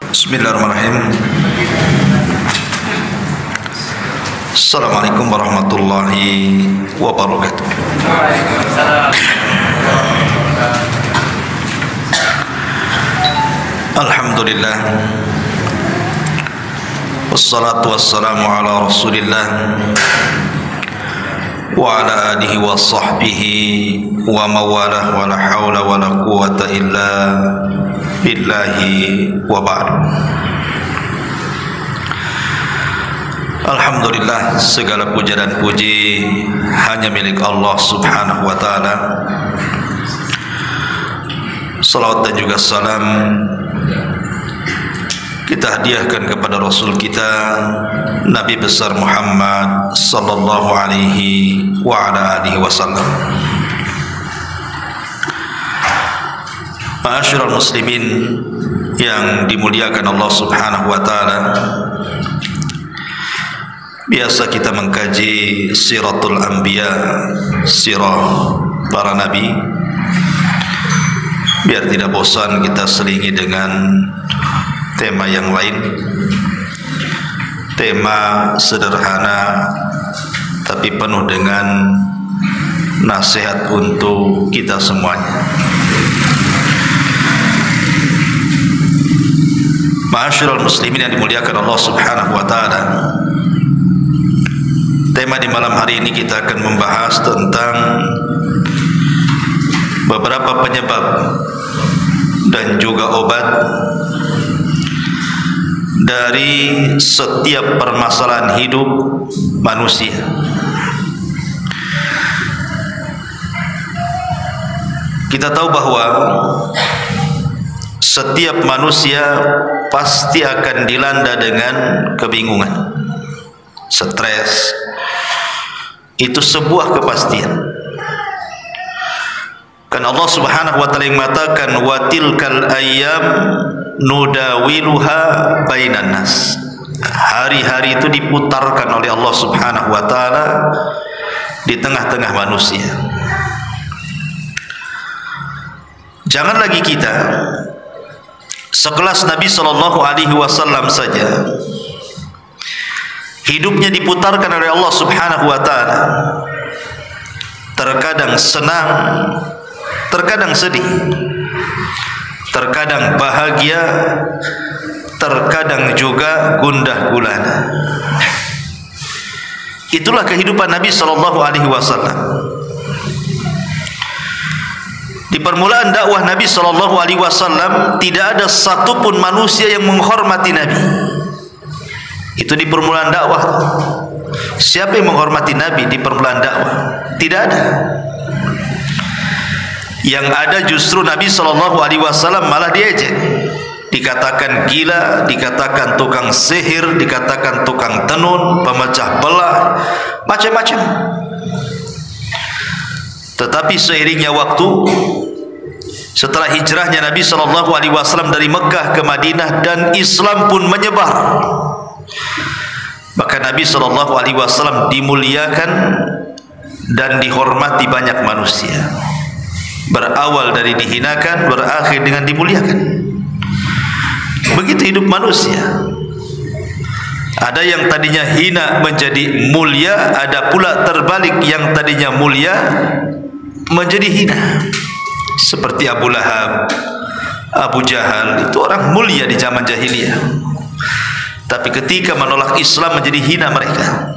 Bismillahirrahmanirrahim. Assalamualaikum warahmatullahi wabarakatuh. Alhamdulillah, wassalatu wassalamu ala rasulillah wa ala alihi wa sahbihi wa mawalah wa la hawla wa la quwata illa billahi wa ba'du. Alhamdulillah, segala puja dan puji hanya milik Allah subhanahu wa ta'ala. Salawat dan juga salam kita hadiahkan kepada Rasul kita Nabi besar Muhammad sallallahu alaihi wa ala alihi wasallam. Ma'asyiral muslimin yang dimuliakan Allah subhanahu wa ta'ala, biasa kita mengkaji siratul anbiya, sirah para nabi. Biar tidak bosan, kita selingi dengan tema yang lain, tema sederhana tapi penuh dengan nasihat untuk kita semuanya. Ma'asyiral muslimin yang dimuliakan Allah subhanahu wa ta'ala, tema di malam hari ini kita akan membahas tentang beberapa penyebab dan juga obat dari setiap permasalahan hidup manusia. Kita tahu bahwa setiap manusia pasti akan dilanda dengan kebingungan, stres. Itu sebuah kepastian. Kan Allah subhanahu wa ta'ala yang mengatakan wa tilkal ayyam nudawiluha bainan nas. Hari-hari itu diputarkan oleh Allah subhanahu wa ta'ala di tengah-tengah manusia. Jangan lagi kita sekelas Nabi sallallahu alaihi wasallam saja hidupnya diputarkan oleh Allah subhanahu wa ta'ala. Terkadang senang, terkadang sedih, terkadang bahagia, terkadang juga gundah gulana. Itulah kehidupan Nabi sallallahu alaihi wasallam. Di permulaan dakwah Nabi sallallahu alaihi wasallam tidak ada satupun manusia yang menghormati Nabi. Itu di permulaan dakwah. Siapa yang menghormati Nabi di permulaan dakwah? Tidak ada. Yang ada justru Nabi sallallahu alaihi wasallam malah diejek, dikatakan gila, dikatakan tukang sihir, dikatakan tukang tenun, pemecah belah, macam-macam. Tetapi seiringnya waktu, setelah hijrahnya Nabi sallallahu alaihi wasallam dari Mekah ke Madinah dan Islam pun menyebar, maka Nabi sallallahu alaihi wasallam dimuliakan dan dihormati banyak manusia. Berawal dari dihinakan, berakhir dengan dimuliakan. Begitu hidup manusia. Ada yang tadinya hina menjadi mulia, ada pula terbalik yang tadinya mulia menjadi hina. Seperti Abu Lahab, Abu Jahal, itu orang mulia di zaman jahiliyah. Tapi ketika menolak Islam menjadi hina mereka.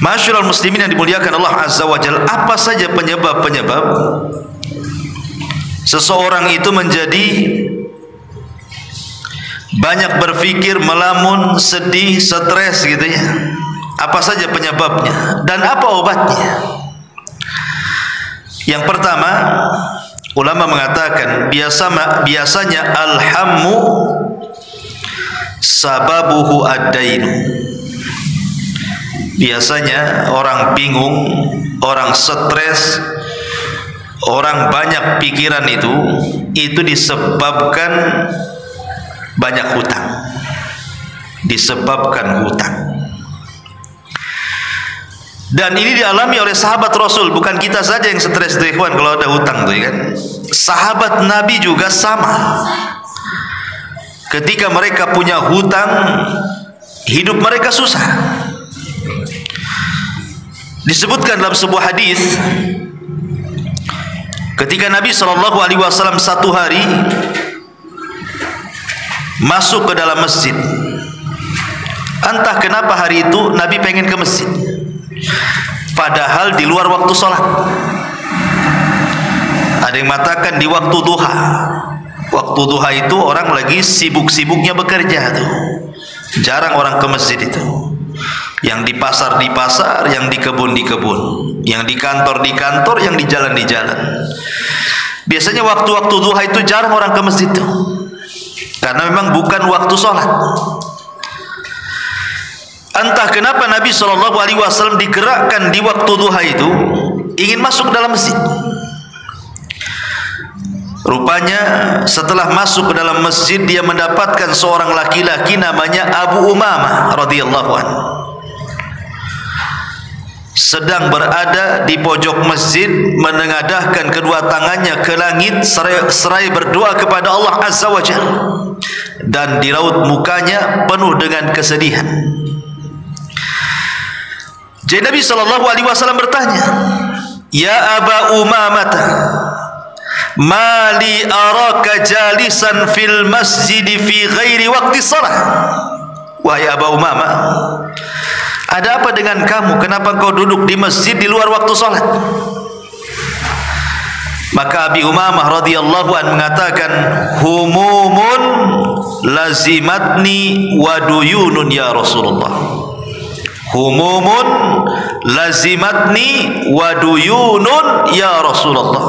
Ma'asyiral muslimin yang dimuliakan Allah azza wa jalla, apa saja penyebab-penyebab seseorang itu menjadi banyak berfikir, melamun, sedih, stres gitu ya? Apa saja penyebabnya dan apa obatnya? Yang pertama, ulama mengatakan biasanya alhammu sababuhu ad-dainu. Biasanya orang bingung, orang stres, orang banyak pikiran itu disebabkan banyak hutang. Disebabkan hutang. Dan ini dialami oleh sahabat Rasul, bukan kita saja yang stres tuh ikhwan kalau ada hutang tuh kan. Sahabat Nabi juga sama. ketika mereka punya hutang, hidup mereka susah. Disebutkan dalam sebuah hadis, ketika Nabi SAW satu hari masuk ke dalam masjid. Entah kenapa hari itu Nabi pengen ke masjid, padahal di luar waktu sholat. Ada yang mengatakan di waktu duha. Waktu duha itu orang lagi sibuk-sibuknya bekerja tuh. Jarang orang ke masjid itu. Yang di pasar, yang di kebun, yang di kantor, yang di jalan. Biasanya waktu-waktu duha itu jarang orang ke masjid tuh, karena memang bukan waktu sholat. Entah kenapa Nabi SAW digerakkan di waktu duha itu ingin masuk dalam masjid. Rupanya setelah masuk ke dalam masjid, dia mendapatkan seorang laki-laki namanya Abu Umamah radhiyallahu anhu sedang berada di pojok masjid, menengadahkan kedua tangannya ke langit seraya berdoa kepada Allah Azza wa Jalla, dan di raut mukanya penuh dengan kesedihan. Jadi Nabi SAW bertanya, "Ya Aba Umamah, mali araka jalisan fil masjid fi ghairi waqti salah." Wahai Aba Umamah, ada apa dengan kamu? Kenapa kau duduk di masjid di luar waktu salat? Maka Abi Umamah radhiyallahu anhu mengatakan, "Humumun lazimatni wa duyunun ya Rasulullah." Humumun lazimatni wa duyunun ya Rasulullah.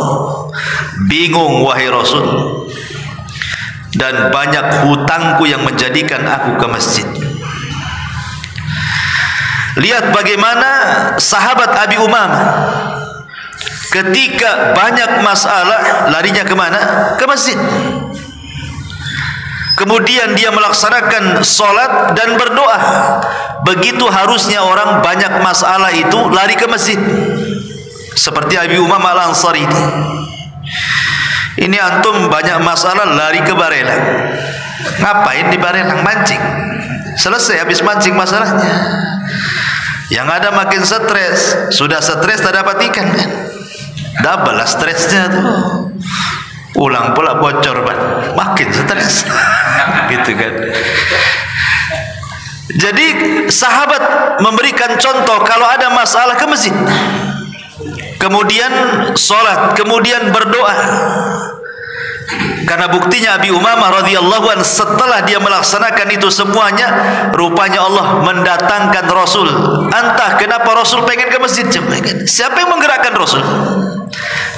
Bingung wahai Rasul, dan banyak hutangku yang menjadikan aku ke masjid. Lihat bagaimana sahabat Abi Umamah ketika banyak masalah larinya kemana? Ke masjid. Kemudian dia melaksanakan solat dan berdoa. Begitu harusnya orang banyak masalah itu lari ke masjid, seperti Abi Umamah Al-Ansari ini. Ini antum banyak masalah lari ke Barelang. Ngapain di Barelang? Mancing. Selesai habis mancing masalahnya. Yang ada makin stres. Sudah stres tak dapat ikan kan? Double lah stresnya tuh. Pulang pula bocor ban, makin stres. Gitu kan. Jadi sahabat memberikan contoh kalau ada masalah ke masjid, kemudian sholat, kemudian berdoa. Karena buktinya Abi Umamah radhiyallahu anhu setelah dia melaksanakan itu semuanya, rupanya Allah mendatangkan Rasul. Entah kenapa Rasul pengen ke masjid. Siapa yang menggerakkan Rasul?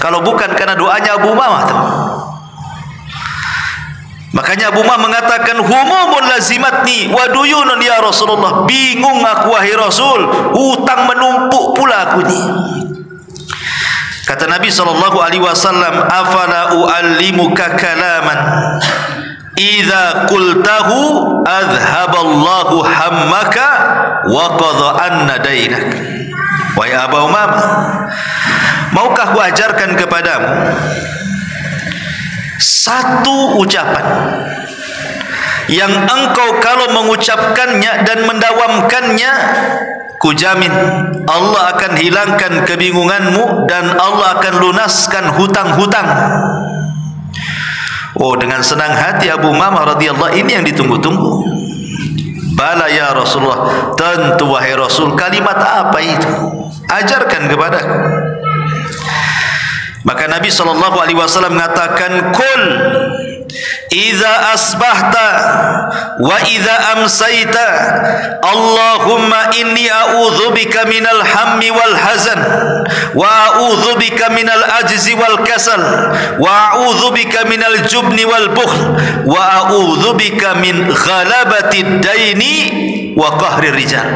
Kalau bukan karena doanya Abu Umamah. Makanya Abu Umamah mengatakan, "Humumun lazimatni wa duyunun ya Rasulullah." Bingung aku wahai Rasul, hutang menumpuk pula aku ni. Kata Nabi SAW, "Afala u'allimuka kalaman idza qultahu adhhaballahu hammaka wa qadha anna dainak." Wahai Abu Umamah, maukah ku ajarkan kepadamu satu ucapan yang engkau kalau mengucapkannya dan mendawamkannya, kujamin Allah akan hilangkan kebingunganmu dan Allah akan lunaskan hutang-hutang. Oh, dengan senang hati Abu Umamah radhiyallahu ini yang ditunggu-tunggu. Bala ya Rasulullah, tentu wahai Rasul, kalimat apa itu? Ajarkan kepadaku. Maka Nabi SAW mengatakan, "Kul idza asbahta wa idza amsayta Allahumma inni a'udzubika minal hammi wal hazan wa a'udzubika minal ajzi wal kasal wa a'udzubika minal jubni wal bukhl wa a'udzubika min ghalabatid daini wa qahrir rijal."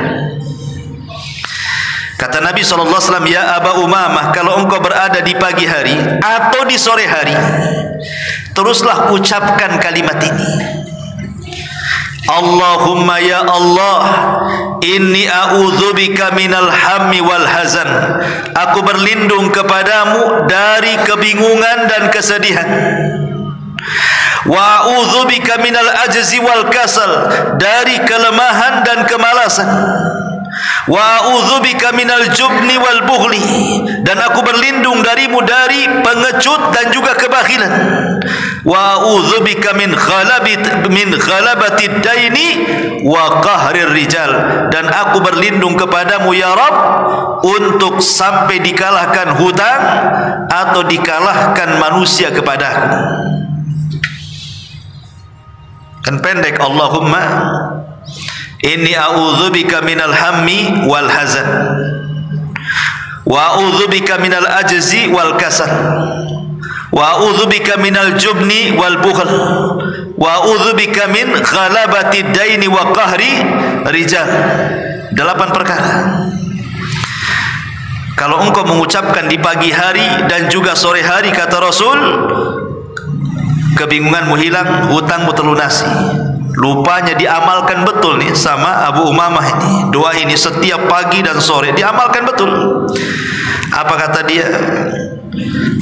Kata Nabi SAW, "Ya Aba Umamah, kalau engkau berada di pagi hari atau di sore hari, teruslah ucapkan kalimat ini. Allahumma ya Allah, inni a'udzubika minal hammi wal hazan." Aku berlindung kepadamu dari kebingungan dan kesedihan. Wa a'udzubika minal ajzi wal kasal, dari kelemahan dan kemalasan. Wa a'udzubika minal jubni wal bukhli, dan aku berlindung darimu dari pengecut dan juga kebakhilan. Wa a'udzubika min ghalabatid daini wa qahrir rijal, dan aku berlindung kepadamu ya Rabb untuk sampai dikalahkan hutang atau dikalahkan manusia kepadaku. Kan pendek, Allahumma inni a'udzubika minal hammi wal hazan wa a'udzubika minal ajzi wal kasal wa a'udzubika minal jubni wal bukhl wa a'udzubika min ghalabatid daini wa qahri rijal. 8 perkara. Kalau engkau mengucapkan di pagi hari dan juga sore hari, kata Rasul, kebingunganmu hilang, hutangmu terlunasi. Lupanya diamalkan betul nih sama Abu Umamah ini. Doa ini setiap pagi dan sore diamalkan betul. Apa kata dia?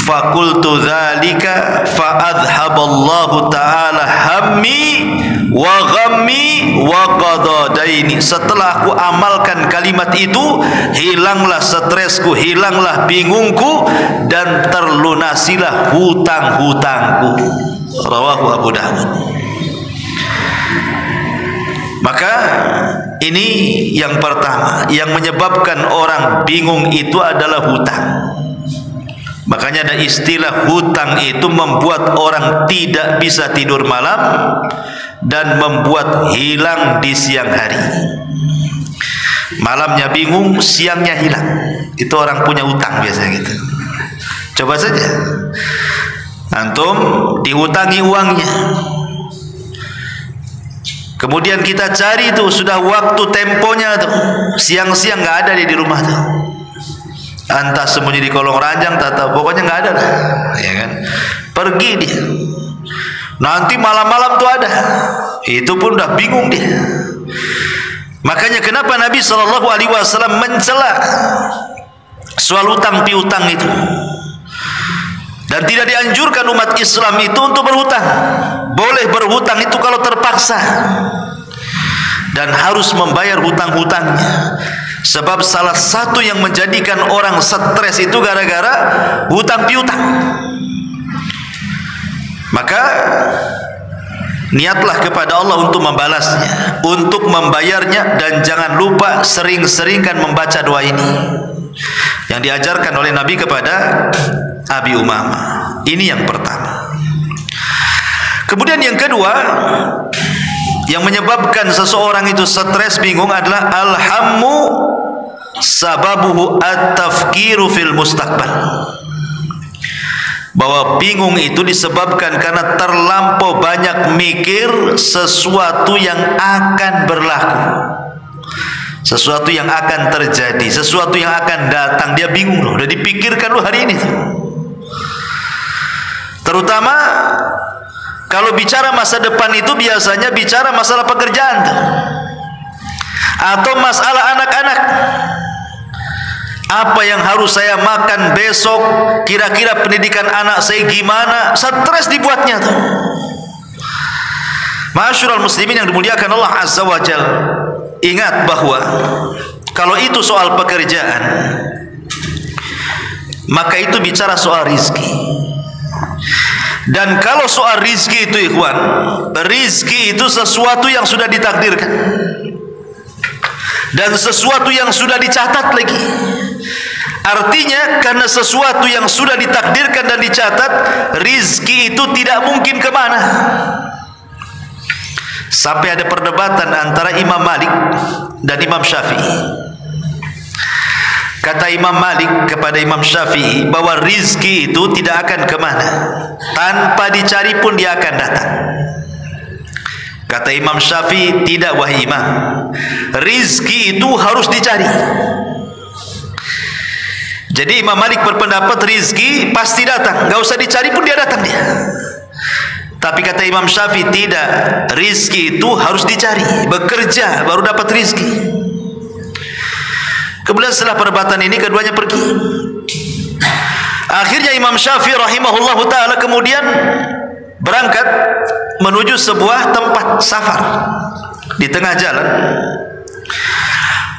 Fakultu dzalika fa adhaballahu ta'ala hammi wa ghammi wa qada daini. Setelah aku amalkan kalimat itu, hilanglah stresku, hilanglah bingungku, dan terlunasilah hutang-hutangku. Rawahu Abu Dawud. Maka ini yang pertama yang menyebabkan orang bingung itu adalah hutang. Makanya ada istilah hutang itu membuat orang tidak bisa tidur malam dan membuat hilang di siang hari. Malamnya bingung, siangnya hilang. Itu orang punya hutang biasa gitu. Coba saja antum dihutangi uangnya, kemudian kita cari itu sudah waktu temponya tuh, siang-siang nggak ada dia di rumah tuh, entah sembunyi di kolong ranjang, pokoknya nggak ada lah, ya kan? Pergi dia, nanti malam-malam tuh ada, itu pun udah bingung dia. Makanya kenapa Nabi SAW mencela soal utang piutang itu, dan tidak dianjurkan umat Islam itu untuk berhutang. Boleh berhutang itu kalau terpaksa, dan harus membayar hutang-hutangnya. Sebab salah satu yang menjadikan orang stres itu gara-gara hutang piutang. Maka niatlah kepada Allah untuk membalasnya, untuk membayarnya, dan jangan lupa sering-seringkan membaca doa ini yang diajarkan oleh Nabi kepada Abi Umamah. Ini yang pertama. Kemudian yang kedua yang menyebabkan seseorang itu stres bingung adalah alhammu sababuhu at-tafkiru fil mustaqbal. Bahwa bingung itu disebabkan karena terlampau banyak mikir sesuatu yang akan berlaku, sesuatu yang akan terjadi, sesuatu yang akan datang. Dia bingung loh, udah dipikirkan loh hari ini tuh. Terutama kalau bicara masa depan itu biasanya bicara masalah pekerjaan tuh, atau masalah anak-anak. Apa yang harus saya makan besok, kira-kira pendidikan anak saya gimana, stres dibuatnya tuh. Ma'asyiral muslimin yang dimuliakan Allah Azza wa Jal, ingat bahwa kalau itu soal pekerjaan, maka itu bicara soal rizki. Dan kalau soal rizki itu ikhwan, rizki itu sesuatu yang sudah ditakdirkan, dan sesuatu yang sudah dicatat lagi. Artinya karena sesuatu yang sudah ditakdirkan dan dicatat, rizki itu tidak mungkin kemana. Sampai ada perdebatan antara Imam Malik dan Imam Syafi'i. Kata Imam Malik kepada Imam Syafi'i bahwa rizki itu tidak akan kemana, tanpa dicari pun dia akan datang. Kata Imam Syafi'i, tidak wahai Imam, rizki itu harus dicari. Jadi Imam Malik berpendapat rizki pasti datang, gak usah dicari pun dia datang dia. Tapi kata Imam Syafi'i tidak, rizki itu harus dicari, bekerja baru dapat rizki. Kemudian setelah perdebatan ini keduanya pergi. Akhirnya Imam Syafi'i rahimahullahu ta'ala kemudian berangkat menuju sebuah tempat safar. Di tengah jalan,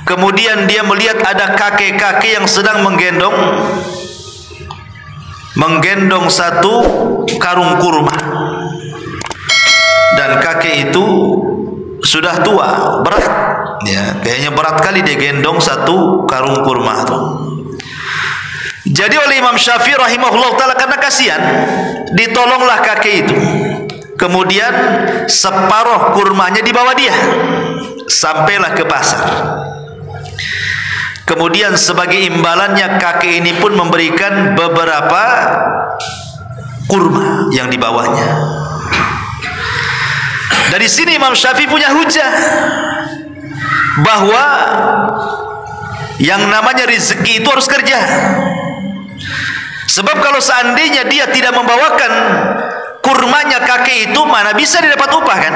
kemudian dia melihat ada kakek-kakek yang sedang menggendong satu karung kurma. Dan kakek itu sudah tua, berat. Ya, kayaknya berat kali dia gendong satu karung kurma itu. Jadi oleh Imam Syafi'i rahimahullah ta'ala, karena kasihan, ditolonglah kakek itu. Kemudian separuh kurmanya dibawa dia, sampailah ke pasar. Kemudian sebagai imbalannya kakek ini pun memberikan beberapa kurma yang dibawanya. Dari sini Imam Syafi'i punya hujah bahwa yang namanya rezeki itu harus kerja. Sebab kalau seandainya dia tidak membawakan kurmanya kakek itu, mana bisa dia dapat upah kan?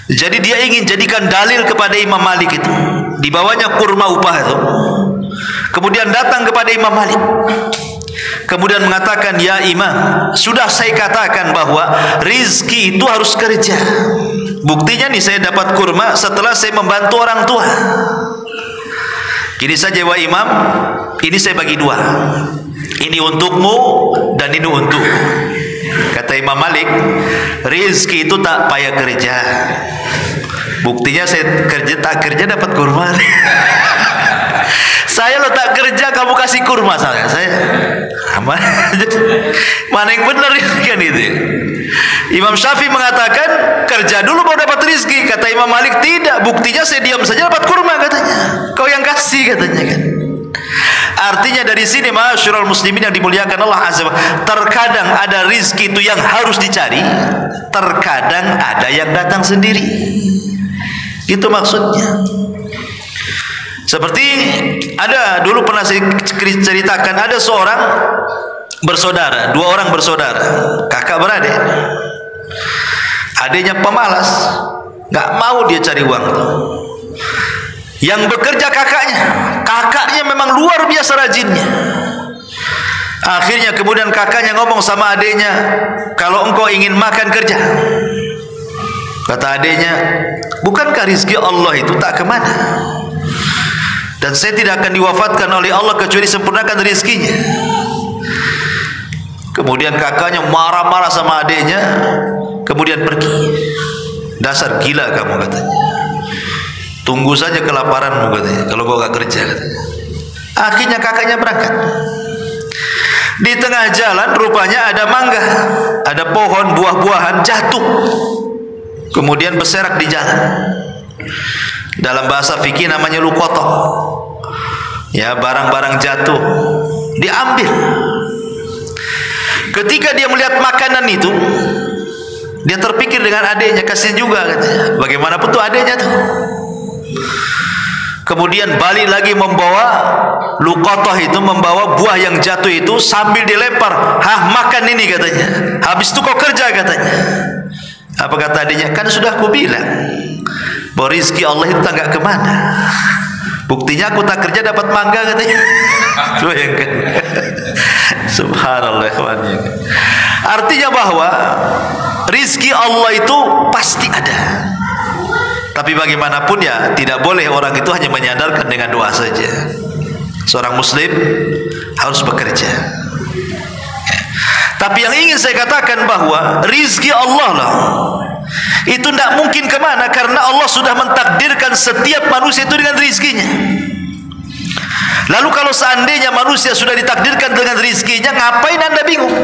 Jadi dia ingin jadikan dalil kepada Imam Malik itu, dibawanya kurma upah itu. Kemudian datang kepada Imam Malik, kemudian mengatakan, ya Imam, sudah saya katakan bahwa rizki itu harus kerja. Buktinya nih saya dapat kurma setelah saya membantu orang tua. Gini saja wahai Imam, ini saya bagi dua. Ini untukmu dan ini untuk. Kata Imam Malik, rizki itu tak payah kerja. Buktinya saya tak kerja dapat kurma. Saya lo tak kerja kamu kasih kurma saya. Mana yang benar kan itu? Imam Syafi'i mengatakan kerja dulu baru dapat rizki. Kata Imam Malik tidak, buktinya saya diam saja dapat kurma katanya. Kau yang kasih katanya kan. Artinya dari sini ma'asyiral muslimin yang dimuliakan Allah Azza wa Jalla, terkadang ada rizki itu yang harus dicari, terkadang ada yang datang sendiri. Itu maksudnya. Seperti ada dulu pernah saya ceritakan, ada seorang bersaudara, dua orang bersaudara, kakak beradik. Adiknya pemalas, nggak mau dia cari uang. Yang bekerja kakaknya memang luar biasa rajinnya. Akhirnya kemudian kakaknya ngomong sama adiknya, kalau engkau ingin makan kerja. Kata adiknya, bukankah rizki Allah itu tak kemana? Dan saya tidak akan diwafatkan oleh Allah kecuali sempurnakan rizkinya. Kemudian kakaknya marah-marah sama adiknya, kemudian pergi. Dasar gila kamu katanya. Tunggu saja kelaparanmu katanya, kalau kau gak kerja katanya. Akhirnya kakaknya berangkat. Di tengah jalan rupanya ada mangga, ada pohon buah-buahan jatuh, kemudian berserak di jalan. Dalam bahasa fikih namanya lukotoh. Ya, barang-barang jatuh diambil. Ketika dia melihat makanan itu, dia terpikir dengan adiknya, kasihan juga katanya. Bagaimanapun tuh adiknya tuh. Kemudian balik lagi membawa lukotoh itu, membawa buah yang jatuh itu sambil dilempar. Hah, makan ini katanya. Habis itu kau kerja katanya. Apa kata adiknya? Kan sudah aku bilang bahwa rizki Allah itu tak kemana. Buktinya aku tak kerja dapat mangga katanya. Bayangkan. Subhanallah. Artinya bahwa rizki Allah itu pasti ada. Tapi bagaimanapun ya, tidak boleh orang itu hanya menyandarkan dengan doa saja. Seorang muslim harus bekerja. Tapi yang ingin saya katakan bahwa rizki Allah lah, itu tidak mungkin kemana, karena Allah sudah mentakdirkan setiap manusia itu dengan rizkinya. Lalu kalau seandainya manusia sudah ditakdirkan dengan rizkinya, ngapain anda bingung?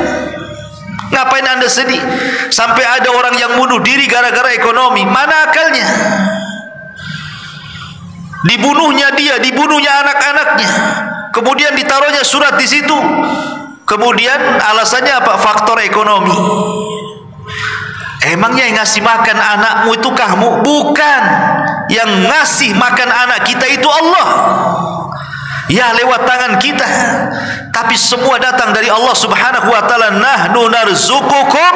Ngapain anda sedih? Sampai ada orang yang bunuh diri gara-gara ekonomi. Mana akalnya? Dibunuhnya dia, dibunuhnya anak-anaknya. Kemudian ditaruhnya surat di situ. Kemudian alasannya apa? Faktor ekonomi. Emangnya yang ngasih makan anakmu itu kamu? Bukan. Yang ngasih makan anak kita itu Allah. Ya, lewat tangan kita. Tapi semua datang dari Allah Subhanahu wa taala. Nahnu narzuqukum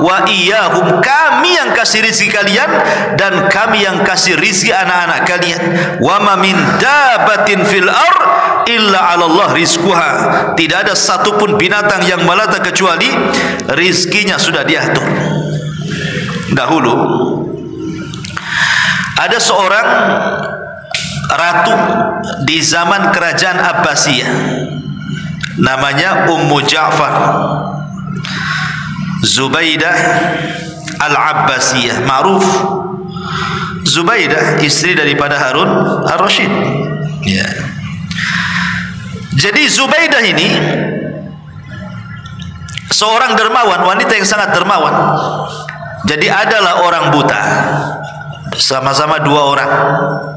wa iyyahum. Kami yang kasih rezeki kalian dan kami yang kasih rezeki anak-anak kalian. Wa ma min dabatin fil ard illa 'ala Allah rizquha. Tidak ada satupun binatang yang melata kecuali rizkinya sudah diatur. Dahulu ada seorang ratu di zaman kerajaan Abbasiyah, namanya Ummu Ja'far, Zubaidah Al-Abbasiyah, ma'ruf. Zubaidah istri daripada Harun Ar-Rasyid, ya. Jadi Zubaidah ini seorang dermawan, wanita yang sangat dermawan. Jadi adalah orang buta, sama-sama dua orang.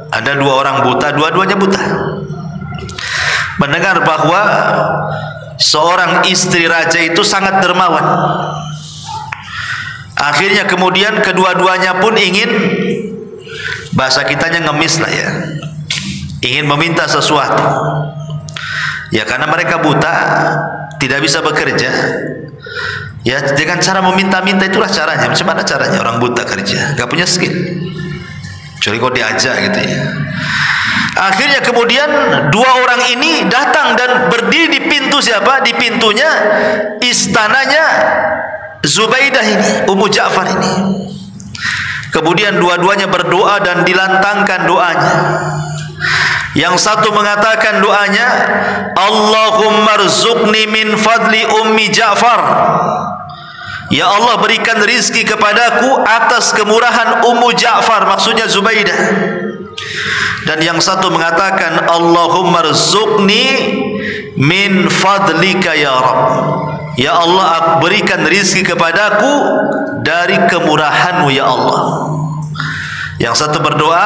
Ada dua orang buta, dua-duanya buta. Mendengar bahwa seorang istri raja itu sangat dermawan. Akhirnya kemudian kedua-duanya pun ingin, bahasa kitanya ngemis lah ya, ingin meminta sesuatu. Ya karena mereka buta, tidak bisa bekerja. Ya dengan cara meminta-minta itulah caranya. Macam mana caranya orang buta kerja? Gak punya skill. Kecuali kau diajak gitu ya. Akhirnya kemudian dua orang ini datang dan berdiri di pintu siapa? Di pintunya istananya Zubaidah ini, Ummu Ja'far ini. Kemudian dua-duanya berdoa dan dilantangkan doanya. Yang satu mengatakan doanya, Allahumma rzuqni min fadli Ummi Ja'far. Ya Allah, berikan rizki kepadaku atas kemurahan Ummu Ja'far, maksudnya Zubaidah. Dan yang satu mengatakan, Allahumma rzuqni min fadlika ya Rabb. Ya Allah, berikan rizki kepadaku dari kemurahan-Mu ya Allah. Yang satu berdoa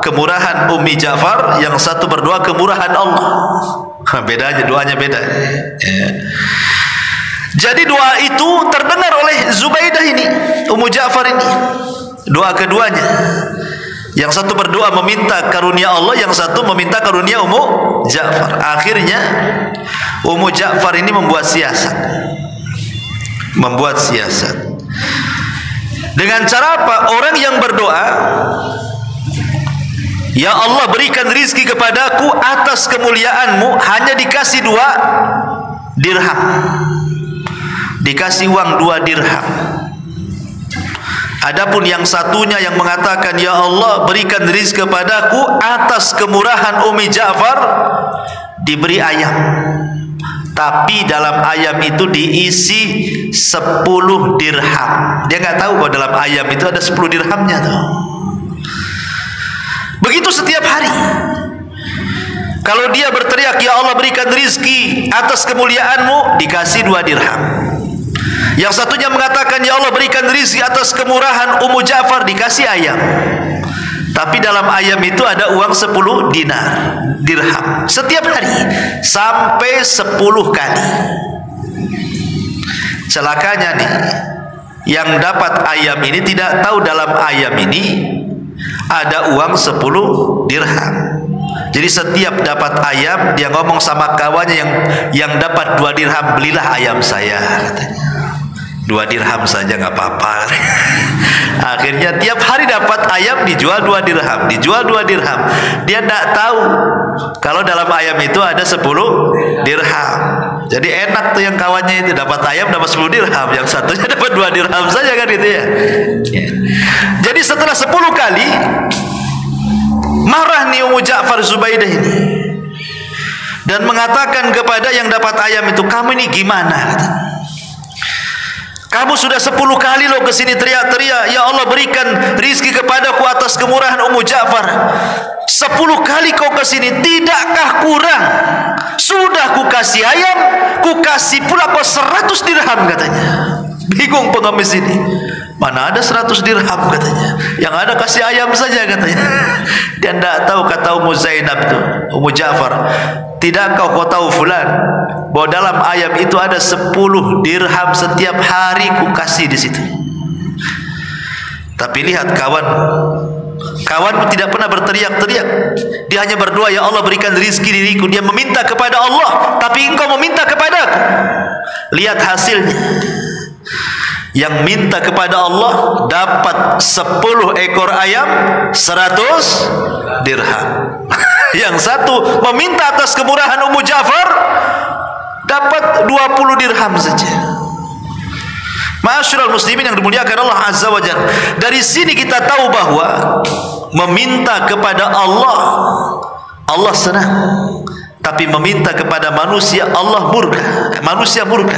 kemurahan Ummi Ja'far, yang satu berdoa kemurahan Allah. Bedanya, doanya beda ya. Jadi doa itu terdengar oleh Zubaidah ini, Ummu Ja'far ini. Doa keduanya, yang satu berdoa meminta karunia Allah, yang satu meminta karunia Ummu Ja'far. Akhirnya Ummu Ja'far ini membuat siasat. Dengan cara apa? Orang yang berdoa, ya Allah berikan rizki kepadaku atas kemuliaan-Mu, hanya dikasih 2 dirham. Dikasih uang 2 dirham. Adapun yang satunya yang mengatakan, ya Allah berikan rizki kepadaku atas kemurahan Ummi Ja'far, diberi ayam. Tapi dalam ayam itu diisi 10 dirham. Dia nggak tahu bahwa dalam ayam itu ada 10 dirhamnya tuh. Begitu setiap hari. Kalau dia berteriak, ya Allah berikan rizki atas kemuliaan-Mu, dikasih 2 dirham. Yang satunya mengatakan, ya Allah berikan rizki atas kemurahan Ummu Ja'far, dikasih ayam. Tapi dalam ayam itu ada uang 10 dirham setiap hari, sampai 10 kali. Celakanya nih, yang dapat ayam ini tidak tahu dalam ayam ini ada uang 10 dirham. Jadi setiap dapat ayam, dia ngomong sama kawannya yang dapat 2 dirham, belilah ayam saya, katanya. 2 dirham saja nggak apa-apa. Akhirnya tiap hari dapat ayam, dijual 2 dirham, dijual 2 dirham. Dia tidak tahu kalau dalam ayam itu ada 10 dirham. Jadi enak tuh yang kawannya itu, dapat ayam dapat 10 dirham, yang satunya dapat 2 dirham saja kan itu ya. Jadi setelah 10 kali marah nih Ummu Ja'far Zubaidah ini, dan mengatakan kepada yang dapat ayam itu, kamu ini gimana? Kamu sudah 10 kali loh kesini teriak-teriak, ya Allah berikan rizki kepadaku atas kemurahan Ummu Ja'far. 10 kali kau kesini, tidakkah kurang? Sudah ku kasih ayam, ku kasih pula kau 100 dirham, katanya. Bingung pengemis ini. Mana ada 100 dirham, katanya. Yang ada kasih ayam saja, katanya. Dia tidak tahu, kata Ummu Zainab tuh, Ummu Ja'far, tidakkah kau tahu fulan, bahwa dalam ayam itu ada 10 dirham setiap hari ku kasih di situ. Tapi lihat kawan tidak pernah berteriak-teriak. Dia hanya berdoa, ya Allah berikan rizki diriku. Dia meminta kepada Allah, tapi engkau meminta kepadaku. Lihat hasilnya. Yang minta kepada Allah dapat 10 ekor ayam, 100 dirham. Yang satu meminta atas kemurahan Ummu Ja'far, dapat 20 dirham saja. Ma'asyiral muslimin yang dimuliakan Allah Azza wa Jalla, dari sini kita tahu bahwa meminta kepada Allah, Allah senang. Tapi meminta kepada manusia, Allah murka. Manusia murka.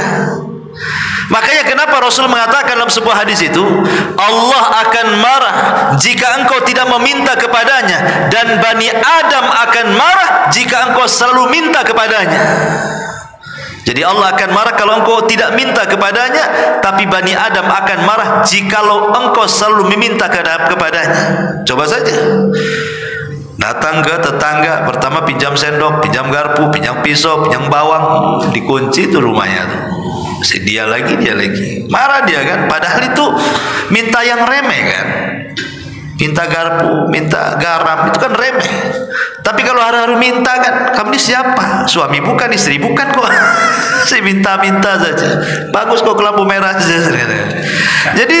Makanya kenapa Rasul mengatakan dalam sebuah hadis itu, Allah akan marah jika engkau tidak meminta kepadanya, dan Bani Adam akan marah jika engkau selalu minta kepadanya. Jadi Allah akan marah kalau engkau tidak minta kepadanya, tapi Bani Adam akan marah jikalau engkau selalu meminta kepadanya. Coba saja. Datang ke tetangga, pertama pinjam sendok, pinjam garpu, pinjam pisau, pinjam bawang, dikunci itu rumahnya tuh. Dia lagi, marah dia kan, padahal itu minta yang remeh kan. Minta garpu, minta garam, itu kan remeh. Tapi kalau hari-hari minta kan, kamu ini siapa? Suami bukan, istri bukan kok. Saya minta-minta saja. Bagus kok lampu merah saja. Jadi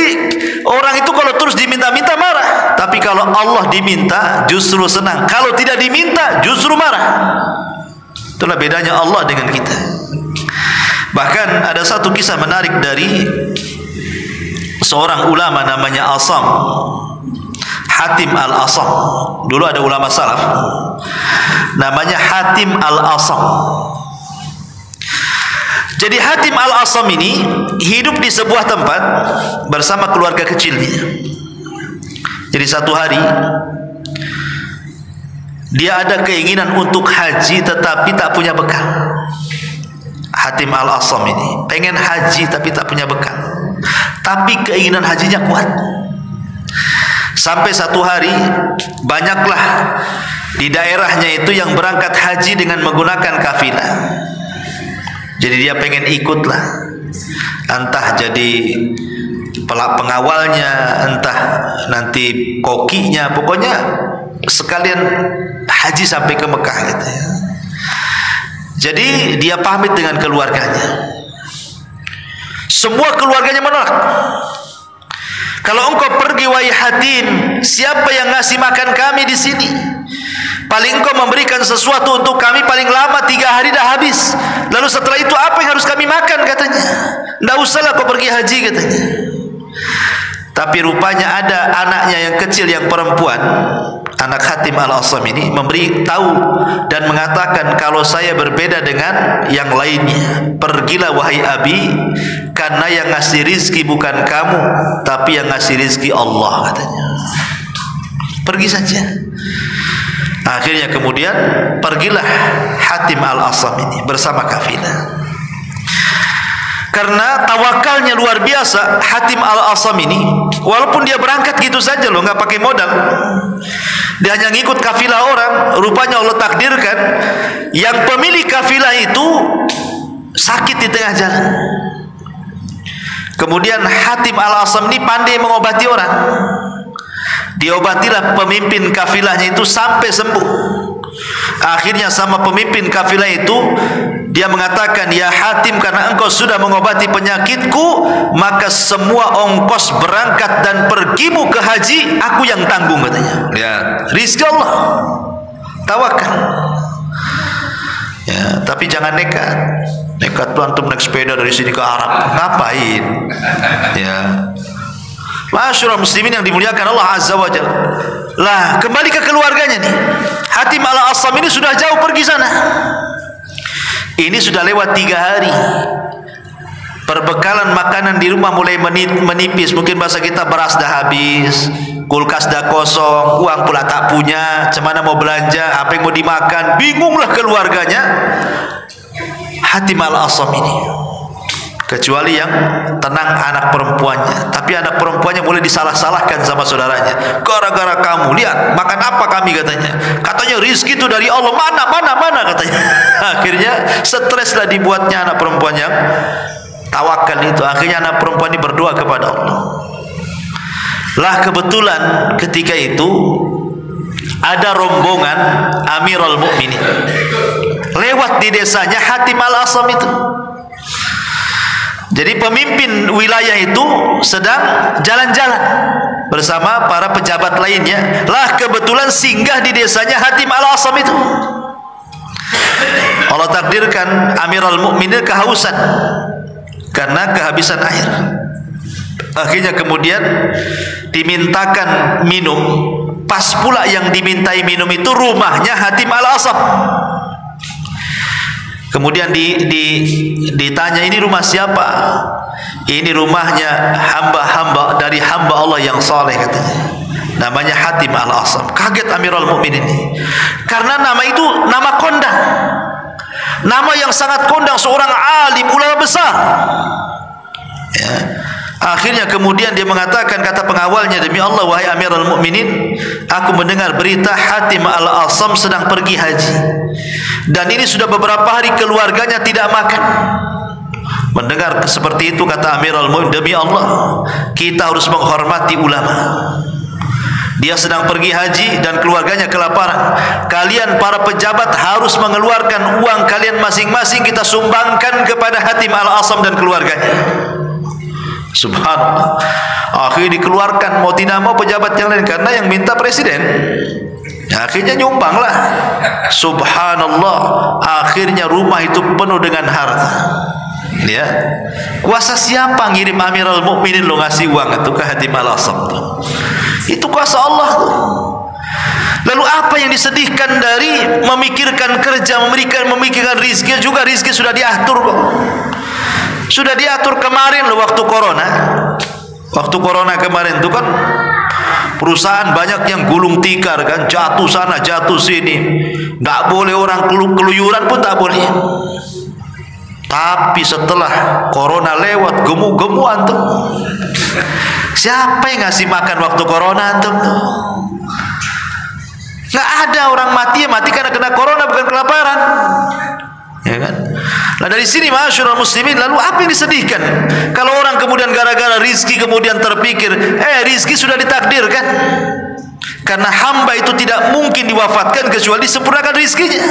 orang itu kalau terus diminta-minta marah. Tapi kalau Allah diminta justru senang. Kalau tidak diminta justru marah. Itulah bedanya Allah dengan kita. Bahkan ada satu kisah menarik dari seorang ulama namanya Asam, Hatim Al-Asam. Dulu ada ulama salaf namanya Hatim Al-Asam. Jadi Hatim Al-Asam ini hidup di sebuah tempat bersama keluarga kecilnya. Jadi satu hari dia ada keinginan untuk haji tetapi tak punya bekal. Hatim Al-Asam ini pengen haji tapi tak punya bekal. Tapi keinginan hajinya kuat. Sampai satu hari banyaklah di daerahnya itu yang berangkat haji dengan menggunakan kafilah. Jadi dia pengen ikutlah, entah jadi pengawalnya, entah nanti kokinya, pokoknya sekalian haji sampai ke Mekah gitu ya. Jadi dia pamit dengan keluarganya. Semua keluarganya menolak. Kalau engkau pergi wahai Hatim, siapa yang ngasih makan kami di sini? Paling engkau memberikan sesuatu untuk kami paling lama 3 hari dah habis. Lalu setelah itu apa yang harus kami makan katanya? Tidak usahlah kau pergi haji katanya. Tapi rupanya ada anaknya yang kecil yang perempuan, anak Hatim Al-Asam ini memberi tahu dan mengatakan, kalau saya berbeda dengan yang lainnya. Pergilah wahai Abi, karena yang ngasih rizki bukan kamu, tapi yang ngasih rizki Allah katanya. Pergi saja. Akhirnya kemudian pergilah Hatim Al-Asam ini bersama kafilah. Karena tawakalnya luar biasa Hatim Al-Asam ini, walaupun dia berangkat gitu saja loh, nggak pakai modal, dia hanya ngikut kafilah orang. Rupanya Allah takdirkan yang pemilik kafilah itu sakit di tengah jalan. Kemudian Hatim Al-Asam ini pandai mengobati orang. Diobatilah pemimpin kafilahnya itu sampai sembuh. Akhirnya sama pemimpin kafilah itu dia mengatakan, ya Hatim, karena engkau sudah mengobati penyakitku, maka semua ongkos berangkat dan pergimu ke haji aku yang tanggung katanya. Lihat, rizki Allah, tawakal. Ya, tapi jangan nekat. Nekat tuh antum naik sepeda dari sini ke Arab, ngapain? Ya. Ma'asyiral muslimin yang dimuliakan Allah Azza wa Jalla. Lah, kembali ke keluarganya nih. Hatim Al-Asam ini sudah jauh pergi sana. Ini sudah lewat 3 hari. Perbekalan makanan di rumah mulai menipis. Mungkin bahasa kita beras dah habis, kulkas dah kosong, uang pula tak punya, cemana mau belanja, apa yang mau dimakan, bingunglah keluarganya Hatim Al-Asam ini. Kecuali yang tenang anak perempuannya. Tapi anak perempuannya mulai disalah-salahkan sama saudaranya. Gara-gara kamu, lihat makan apa kami katanya. Katanya rizki itu dari Allah. Mana katanya. Akhirnya streslah dibuatnya anak perempuan yang tawakal itu. Akhirnya anak perempuan ini berdoa kepada Allah. Lah kebetulan ketika itu ada rombongan Amirul Mukminin lewat di desanya Hatim Al-Asam itu. Jadi pemimpin wilayah itu sedang jalan-jalan bersama para pejabat lainnya. Lah kebetulan singgah di desanya Hatim Al-Asam itu. Allah takdirkan Amirul Mukminin kehausan karena kehabisan air. Akhirnya kemudian dimintakan minum. Pas pula yang dimintai minum itu rumahnya Hatim Al-Asam. Kemudian ditanya, ini rumah siapa? Ini rumahnya hamba-hamba dari hamba Allah yang saleh, katanya. Namanya Hatim Al-Asam. Kaget Amirul Mukminin ini. Karena nama itu nama kondang. Nama yang sangat kondang, seorang alim ulama besar. Ya. Akhirnya kemudian dia mengatakan, kata pengawalnya, demi Allah wahai Amirul Mukminin, aku mendengar berita Hatim Al-Asam sedang pergi haji. Dan ini sudah beberapa hari keluarganya tidak makan. Mendengar seperti itu kata Amirul Mukminin, demi Allah kita harus menghormati ulama. Dia sedang pergi haji dan keluarganya kelaparan. Kalian para pejabat harus mengeluarkan uang kalian masing-masing, kita sumbangkan kepada Hatim Al-Asam dan keluarganya. Subhanallah. Akhirnya dikeluarkan, mau tidak mau pejabat yang lain, karena yang minta presiden. Akhirnya nyumbanglah. Subhanallah. Akhirnya rumah itu penuh dengan harta. Ya. Kuasa siapa ngirim Amirul Mukminin lo ngasih uang itu ke Hatim Al-Asam? Itu kuasa Allah tuh. Lalu apa yang disedihkan dari memikirkan kerja, memikirkan rizki? Juga rizki sudah diatur kok. Sudah diatur kemarin loh waktu corona. Waktu corona kemarin itu kan perusahaan banyak yang gulung tikar kan, jatuh sana jatuh sini. Nggak boleh orang keluyuran pun tak boleh. Tapi setelah corona lewat, gemu-gemu antum. Siapa yang ngasih makan waktu corona antum? Nggak ada, orang mati ya mati karena kena corona, bukan kelaparan. Ya kan? Nah dari sini ma'asyiral muslimin, lalu apa yang disedihkan? Kalau orang kemudian gara-gara rizki kemudian terpikir, rizki sudah ditakdirkan. Karena hamba itu tidak mungkin diwafatkan kecuali disempurnakan rizkinya.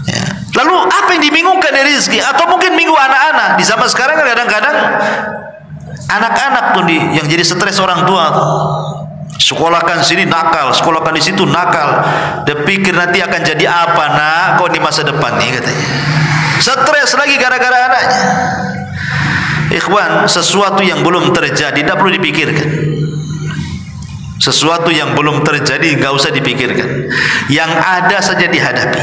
Ya. Lalu apa yang dibingungkan dari rizki? Atau mungkin bingung anak-anak. Di zaman sekarang kadang-kadang anak-anak tuh yang jadi stres orang tua tuh. Sekolahkan sini nakal, sekolahkan di situ nakal. Dia pikir nanti akan jadi apa nak kau di masa depan nih, katanya. Stres lagi gara-gara anaknya. Ikhwan, sesuatu yang belum terjadi tidak perlu dipikirkan. Sesuatu yang belum terjadi nggak usah dipikirkan. Yang ada saja dihadapi.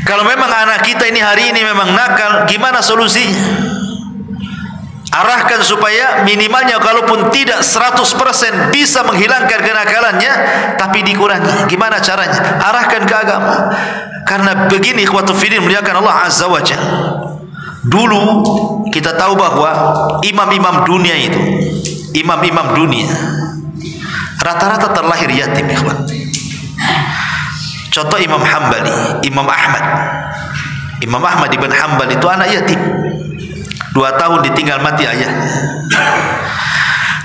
Kalau memang anak kita ini hari ini memang nakal, gimana solusinya? Arahkan supaya minimalnya kalaupun tidak 100% bisa menghilangkan kenakalannya, tapi dikurangi. Gimana caranya? Arahkan ke agama. Karena begini ikhwatu fiddin, muliakan Allah Azza wa Jalla. Dulu kita tahu bahwa imam-imam dunia itu, imam-imam dunia rata-rata terlahir yatim, ikhwan. Contoh Imam Hambali, Imam Ahmad. Imam Ahmad ibn Hanbal itu anak yatim. 2 tahun ditinggal mati ayahnya.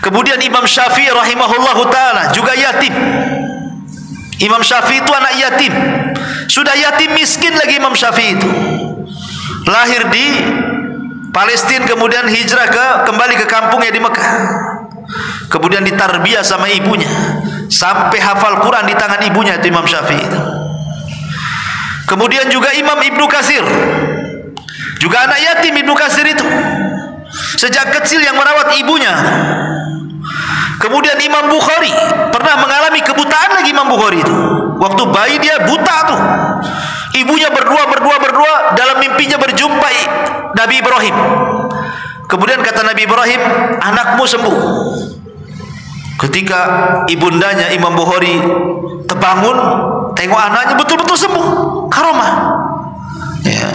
Kemudian Imam Syafi'i rahimahullahu ta'ala juga yatim. Imam Syafi'i itu anak yatim. Sudah yatim miskin lagi Imam Syafi'i itu. Lahir di Palestina, kemudian hijrah kembali ke kampungnya di Mekah. Kemudian ditarbiyah sama ibunya. Sampai hafal Quran di tangan ibunya itu Imam Syafi'i itu. Kemudian juga Imam Ibnu Katsir. Juga anak yatim Ibnu Katsir itu. Sejak kecil yang merawat ibunya. Kemudian Imam Bukhari pernah mengalami kebutaan lagi Imam Bukhari itu. Waktu bayi dia buta tuh. Ibunya berdua dalam mimpinya berjumpa Nabi Ibrahim. Kemudian kata Nabi Ibrahim, anakmu sembuh. Ketika ibundanya Imam Bukhari terbangun, tengok anaknya betul-betul sembuh. Karomah. Ya.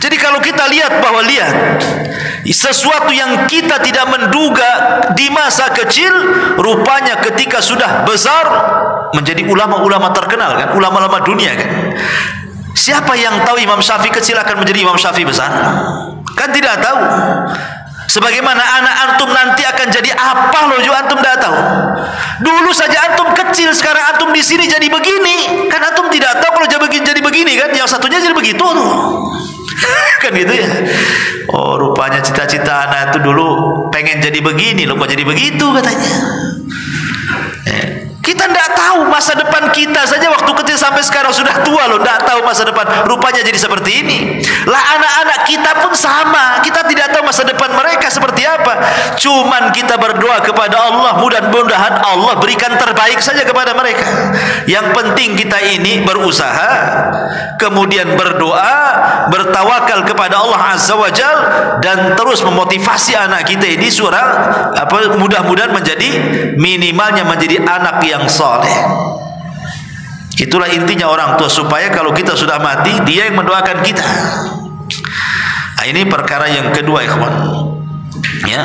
Jadi kalau kita lihat bahwa sesuatu yang kita tidak menduga di masa kecil, rupanya ketika sudah besar menjadi ulama-ulama terkenal kan, ulama-ulama dunia kan. Siapa yang tahu Imam Syafi'i kecil akan menjadi Imam Syafi'i besar? Kan tidak tahu. Sebagaimana anak antum nanti akan jadi apa loh juga antum tidak tahu. Dulu saja antum kecil, sekarang antum di sini jadi begini, kan antum tidak tahu kalau jadi begini kan, yang satunya jadi begitu tuh. Kan gitu ya. Oh, rupanya cita-cita anak itu dulu pengen jadi begini, loh kok jadi begitu katanya. Kita tidak tahu masa depan kita saja waktu kecil sampai sekarang sudah tua loh, tidak tahu masa depan rupanya jadi seperti ini. Lah anak-anak kita pun sama, kita tidak tahu masa depan mereka seperti apa. Cuman kita berdoa kepada Allah, mudah-mudahan Allah berikan terbaik saja kepada mereka. Yang penting kita ini berusaha, kemudian berdoa, bertawakal kepada Allah Azza wa Jal, dan terus memotivasi anak kita ini mudah-mudahan menjadi minimalnya menjadi anak yang soleh. Itulah intinya orang tua, supaya kalau kita sudah mati dia yang mendoakan kita. Nah, ini perkara yang kedua, ikhwan. Ya,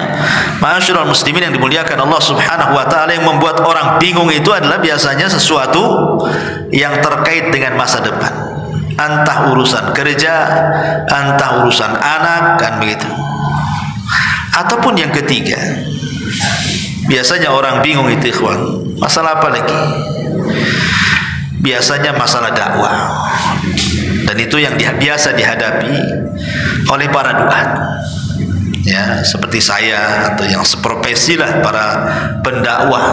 ma'asyiral muslimin yang dimuliakan Allah Subhanahu wa taala, yang membuat orang bingung itu adalah biasanya sesuatu yang terkait dengan masa depan. Entah urusan kerja, entah urusan anak, kan begitu. Ataupun yang ketiga, biasanya orang bingung itu, ikhwan, masalah apa lagi? Biasanya masalah dakwah. Dan itu yang biasa dihadapi oleh para duat. Ya, seperti saya atau yang seprofesi lah, para pendakwah.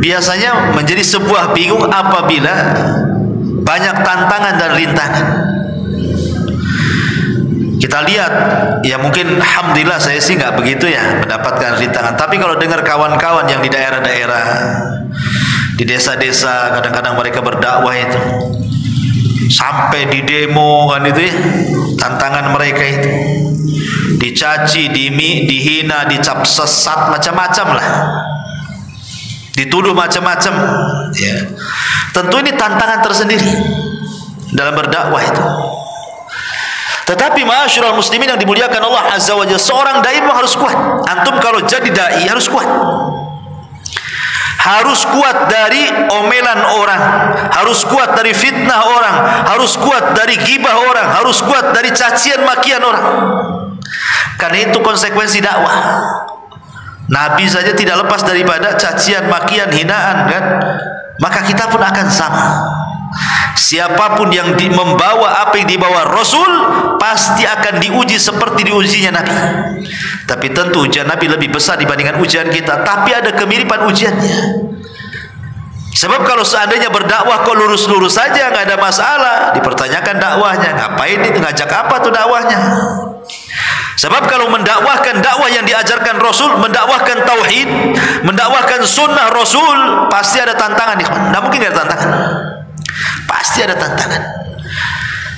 Biasanya menjadi sebuah bingung apabila banyak tantangan dan rintangan. Kita lihat, ya mungkin alhamdulillah saya sih nggak begitu ya mendapatkan rintangan. Tapi kalau dengar kawan-kawan yang di daerah-daerah, di desa-desa, kadang-kadang mereka berdakwah itu sampai di demo, kan itu ya, tantangan mereka itu dicaci, dihina, dicap sesat, macam-macam lah, dituduh macam-macam. Ya, tentu ini tantangan tersendiri dalam berdakwah itu. Tetapi ma'asyiral muslimin yang dimuliakan Allah Azza wa Jalla, seorang dai memang harus kuat. Antum kalau jadi dai harus kuat. Harus kuat dari omelan orang, harus kuat dari fitnah orang, harus kuat dari ghibah orang, harus kuat dari cacian makian orang. Karena itu konsekuensi dakwah. Nabi saja tidak lepas daripada cacian, makian, hinaan, kan? Maka kita pun akan sama. Siapapun yang membawa apa yang dibawa Rasul pasti akan diuji seperti diujinya Nabi. Tapi tentu ujian Nabi lebih besar dibandingkan ujian kita, tapi ada kemiripan ujiannya. Sebab kalau seandainya berdakwah kok lurus-lurus saja, nggak ada masalah, dipertanyakan dakwahnya, ngapain itu, ngajak apa tuh dakwahnya? Sebab kalau mendakwahkan dakwah yang diajarkan Rasul, mendakwahkan tauhid, mendakwahkan sunnah Rasul, pasti ada tantangan. Tidak mungkin tidak ada tantangan, pasti ada tantangan.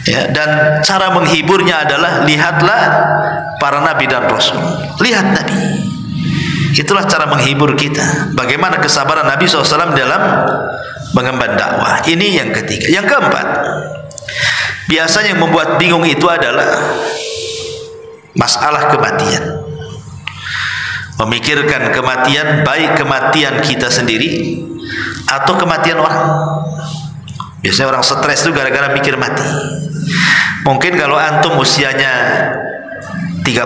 Ya, dan cara menghiburnya adalah lihatlah para nabi dan Rasul, lihat Nabi. Itulah cara menghibur kita. Bagaimana kesabaran Nabi SAW dalam mengemban dakwah. Ini yang ketiga. Yang keempat, biasanya yang membuat bingung itu adalah masalah kematian. Memikirkan kematian, baik kematian kita sendiri atau kematian orang. Biasanya orang stres itu gara-gara mikir mati. Mungkin kalau antum usianya 30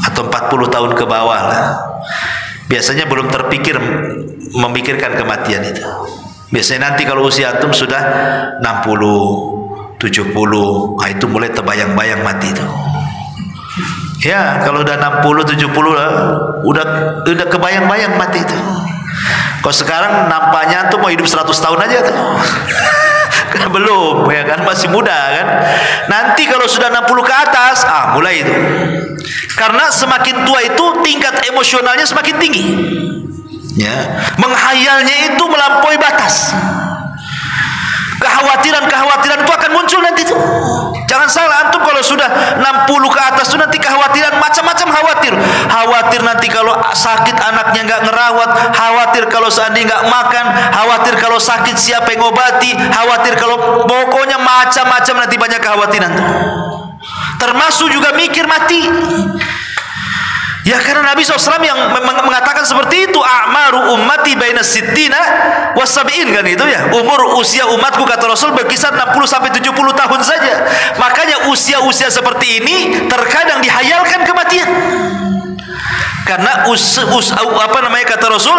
atau 40 tahun ke bawah lah, biasanya belum terpikir memikirkan kematian itu. Biasanya nanti kalau usia antum sudah 60, 70, nah itu mulai terbayang-bayang mati itu. Ya, kalau udah 60, 70 udah kebayang-bayang mati itu. Kalau sekarang nampaknya tuh mau hidup 100 tahun aja tuh. Kan belum, ya kan, masih muda kan. Nanti kalau sudah 60 ke atas, mulai itu. Karena semakin tua itu tingkat emosionalnya semakin tinggi. Ya, menghayalnya itu melampaui batas. Kekhawatiran-kekhawatiran itu akan muncul nanti tuh. Jangan salah, antum kalau sudah 60 ke atas tuh nanti kekhawatiran macam-macam khawatir. Khawatir nanti kalau sakit anaknya nggak ngerawat, khawatir kalau seandainya nggak makan, khawatir kalau sakit siapa yang ngobati, khawatir kalau, pokoknya macam-macam nanti banyak kekhawatiran tuh. Termasuk juga mikir mati. Ya, karena Nabi SAW yang mengatakan seperti itu, a'maru ummati baina sittina wa sab'in, kan itu ya. Umur usia umatku, kata Rasul, berkisar 60 sampai 70 tahun saja. Makanya usia-usia seperti ini terkadang dihayalkan kematian. Karena kata Rasul,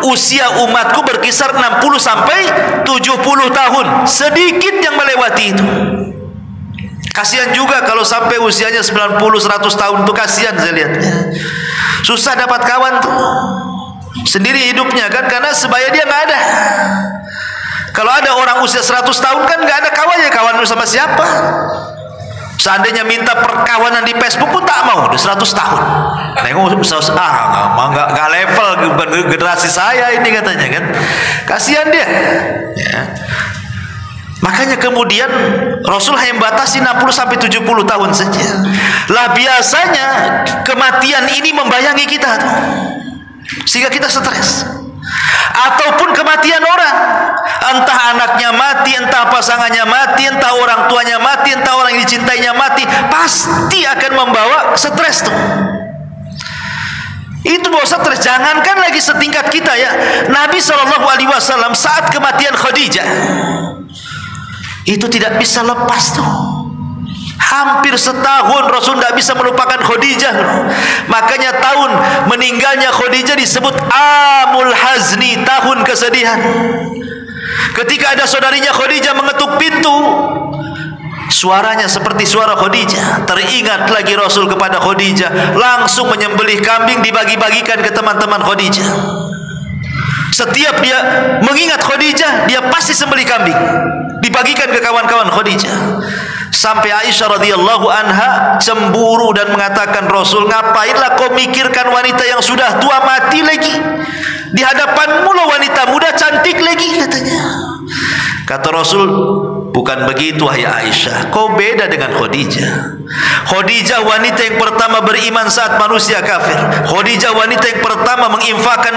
usia umatku berkisar 60 sampai 70 tahun. Sedikit yang melewati itu. Kasihan juga kalau sampai usianya 90, 100 tahun tuh, kasihan saya lihatnya. Susah dapat kawan tuh. Sendiri hidupnya kan, karena sebaya dia nggak ada. Kalau ada orang usia 100 tahun kan nggak ada kawannya, kawan sama siapa? Seandainya minta perkawanan di Facebook pun tak mau, udah 100 tahun. Nengok nggak level, bukan generasi saya ini katanya kan. Kasihan dia. Ya. Makanya kemudian Rasul hanya membatasi 60 sampai 70 tahun saja. Lah biasanya kematian ini membayangi kita tuh, sehingga kita stres. Ataupun kematian orang, entah anaknya mati, entah pasangannya mati, entah orang tuanya mati, entah orang yang dicintainya mati, pasti akan membawa stres tuh. Itu bawa stres. Jangankan lagi setingkat kita ya. Nabi SAW saat kematian Khadijah itu tidak bisa lepas tuh. Hampir setahun Rasul tidak bisa melupakan Khadijah. Makanya tahun meninggalnya Khadijah disebut Amul Hazni, tahun kesedihan. Ketika ada saudarinya Khadijah mengetuk pintu, suaranya seperti suara Khadijah. Teringat lagi Rasul kepada Khadijah, langsung menyembelih kambing, dibagi-bagikan ke teman-teman Khadijah. Setiap dia mengingat Khadijah, dia pasti sembelih kambing, dibagikan ke kawan-kawan Khadijah. Sampai Aisyah radhiyallahu anha cemburu dan mengatakan, Rasul, ngapainlah kau mikirkan wanita yang sudah tua mati lagi? Di hadapanmu loh wanita muda cantik lagi, katanya. Kata Rasul, bukan begitu wahai Aisyah, kau beda dengan Khadijah. Khadijah wanita yang pertama beriman saat manusia kafir. Khadijah wanita yang pertama menginfakkan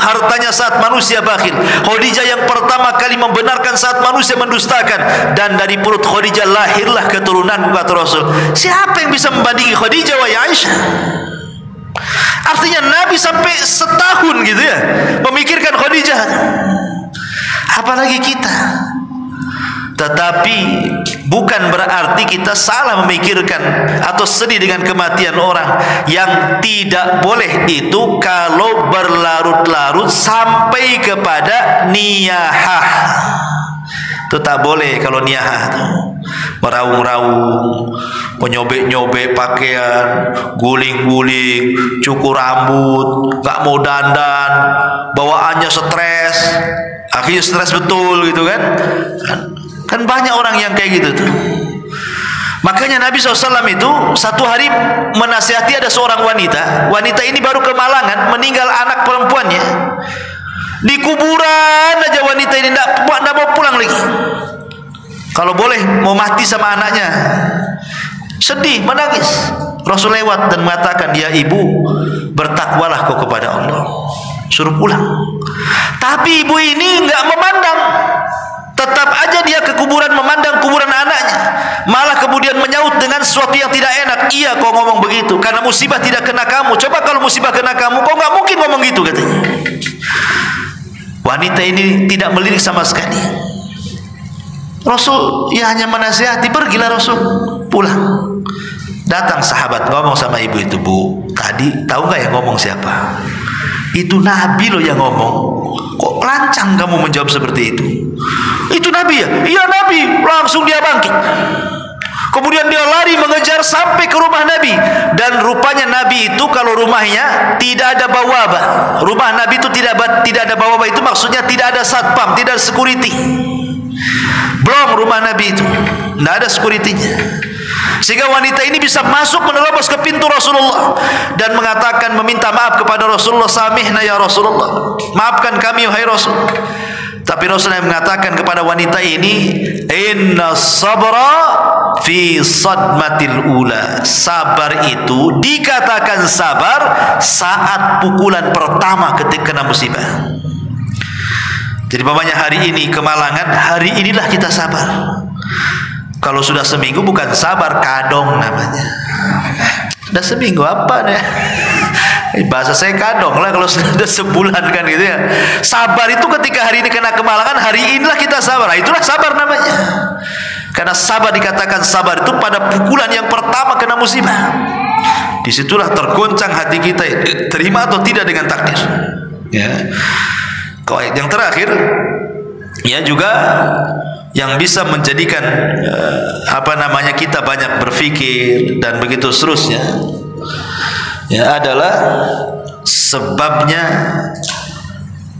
hartanya saat manusia bakhil. Khadijah yang pertama kali membenarkan saat manusia mendustakan. Dan dari perut Khadijah lahirlah keturunanmu, kata Rasul. Siapa yang bisa membandingi Khadijah wahai Aisyah? Artinya Nabi sampai setahun gitu ya memikirkan Khadijah. Apalagi kita. Tetapi bukan berarti kita salah memikirkan atau sedih dengan kematian orang. Yang tidak boleh itu kalau berlarut-larut sampai kepada niyahah. Itu tak boleh kalau niyahah itu. Meraung-raung, menyobek-nyobek pakaian, guling-guling, cukur rambut, gak mau dandan, bawaannya stres, akhirnya stres betul gitu kan. Kan banyak orang yang kayak gitu tuh. Makanya Nabi SAW itu satu hari menasihati ada seorang wanita. Wanita ini baru kemalangan, meninggal anak perempuannya. Di kuburan aja wanita ini tidak mau pulang lagi. Kalau boleh mau mati sama anaknya. Sedih, menangis. Rasul lewat dan mengatakan, ya ibu, bertakwalah kau kepada Allah, suruh pulang. Tapi ibu ini enggak memandang, tetap aja dia ke kuburan, memandang kuburan anaknya. Malah kemudian menyaut dengan sesuatu yang tidak enak. Iya kau ngomong begitu karena musibah tidak kena kamu. Coba kalau musibah kena kamu, kau nggak mungkin ngomong gitu, katanya. Wanita ini tidak melirik sama sekali. Rasul ya hanya menasihati, pergilah Rasul, pulang. Datang sahabat ngomong sama ibu itu, bu, tadi tahu nggak yang ngomong siapa? Itu Nabi loh yang ngomong. Kok lancang kamu menjawab seperti itu? Itu Nabi ya? Iya Nabi. Langsung dia bangkit. Kemudian dia lari mengejar sampai ke rumah Nabi. Dan rupanya Nabi itu kalau rumahnya tidak ada bawabah. Rumah Nabi itu tidak ada bawabah, itu maksudnya tidak ada satpam, tidak ada security. Belum rumah Nabi itu tidak ada security-nya. Sehingga wanita ini bisa masuk menerobos ke pintu Rasulullah dan mengatakan, meminta maaf kepada Rasulullah, samihna ya Rasulullah, maafkan kami wahai Rasul. Tapi Rasulullah mengatakan kepada wanita ini, inna sabra fi sadmatil ula. Sabar itu dikatakan sabar saat pukulan pertama ketika kena musibah. Jadi mamanya hari ini kemalangan, hari inilah kita sabar. Kalau sudah seminggu bukan sabar, kadong namanya. Sudah seminggu apa nih? Bahasa saya kadong lah kalau sudah sebulan kan gitu ya. Sabar itu ketika hari ini kena kemalangan, hari inilah kita sabar. Nah, itulah sabar namanya. Karena sabar dikatakan sabar itu pada pukulan yang pertama kena musibah. Disitulah tergoncang hati kita, terima atau tidak dengan takdir. Ya. Yang terakhir, ya juga yang bisa menjadikan kita banyak berfikir dan begitu seterusnya, ya, adalah sebabnya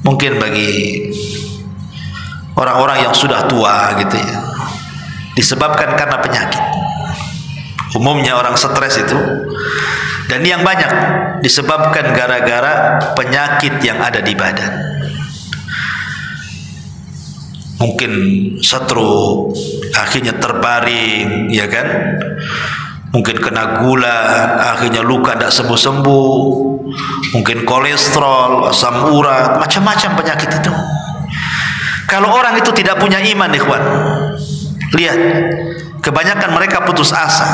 mungkin bagi orang-orang yang sudah tua gitu ya, disebabkan karena penyakit. Umumnya orang stres itu, dan yang banyak disebabkan gara-gara penyakit yang ada di badan. Mungkin stroke, akhirnya terbaring, ya kan? Mungkin kena gula, akhirnya luka tidak sembuh-sembuh. Mungkin kolesterol, asam urat, macam-macam penyakit itu. Kalau orang itu tidak punya iman, ikhwan, lihat, kebanyakan mereka putus asa.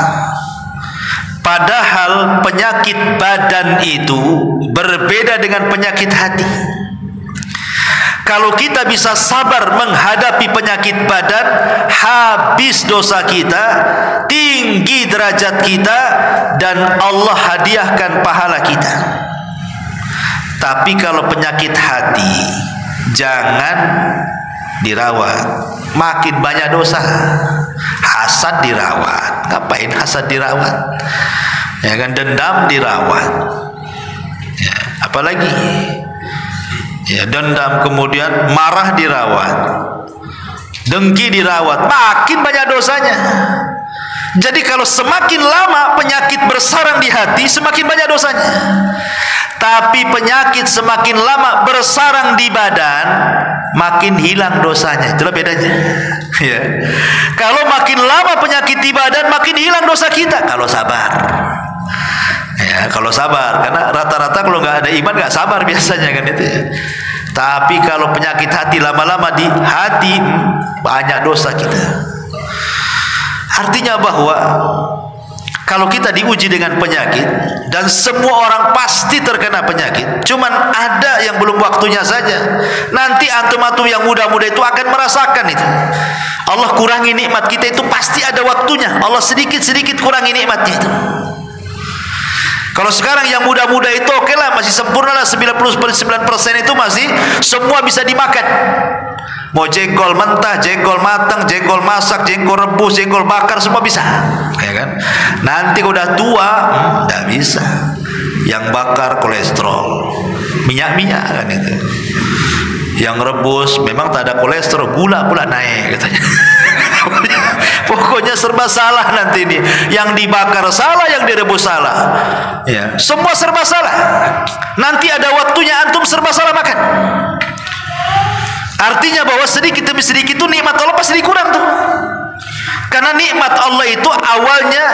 Padahal penyakit badan itu berbeda dengan penyakit hati. Kalau kita bisa sabar menghadapi penyakit badan, habis dosa kita, tinggi derajat kita, dan Allah hadiahkan pahala kita. Tapi kalau penyakit hati, jangan dirawat, makin banyak dosa. Hasad dirawat, ngapain hasad dirawat? Ya kan, dendam dirawat, ya, apalagi ya, dendam, kemudian marah dirawat, dengki dirawat, makin banyak dosanya. Jadi kalau semakin lama penyakit bersarang di hati, semakin banyak dosanya. Tapi penyakit semakin lama bersarang di badan, makin hilang dosanya. Itulah bedanya. Ya. Kalau makin lama penyakit di badan, makin hilang dosa kita. Kalau sabar. Ya, kalau sabar, karena rata-rata kalau nggak ada iman nggak sabar biasanya kan itu ya. Tapi kalau penyakit hati lama-lama di hati, banyak dosa kita. Artinya bahwa kalau kita diuji dengan penyakit, dan semua orang pasti terkena penyakit, cuman ada yang belum waktunya saja. Nanti antum-antum yang muda-muda itu akan merasakan itu. Allah kurangi nikmat kita itu pasti ada waktunya. Allah sedikit-sedikit kurangi nikmatnya itu. Kalau sekarang yang muda-muda itu oke lah, masih sempurna lah, 99% itu masih semua bisa dimakan. Mau jengkol mentah, jengkol matang, jengkol masak, jengkol rebus, jengkol bakar, semua bisa, ya kan? Nanti udah tua, nggak bisa. Yang bakar kolesterol, minyak-minyak kan itu. Yang rebus memang tak ada kolesterol, gula pula naik katanya. Pokoknya serba salah nanti ini. Yang dibakar salah, yang direbus salah. Ya, semua serba salah. Nanti ada waktunya antum serba salah makan. Artinya bahwa sedikit demi sedikit itu nikmat Allah pasti dikurang tuh. Karena nikmat Allah itu awalnya,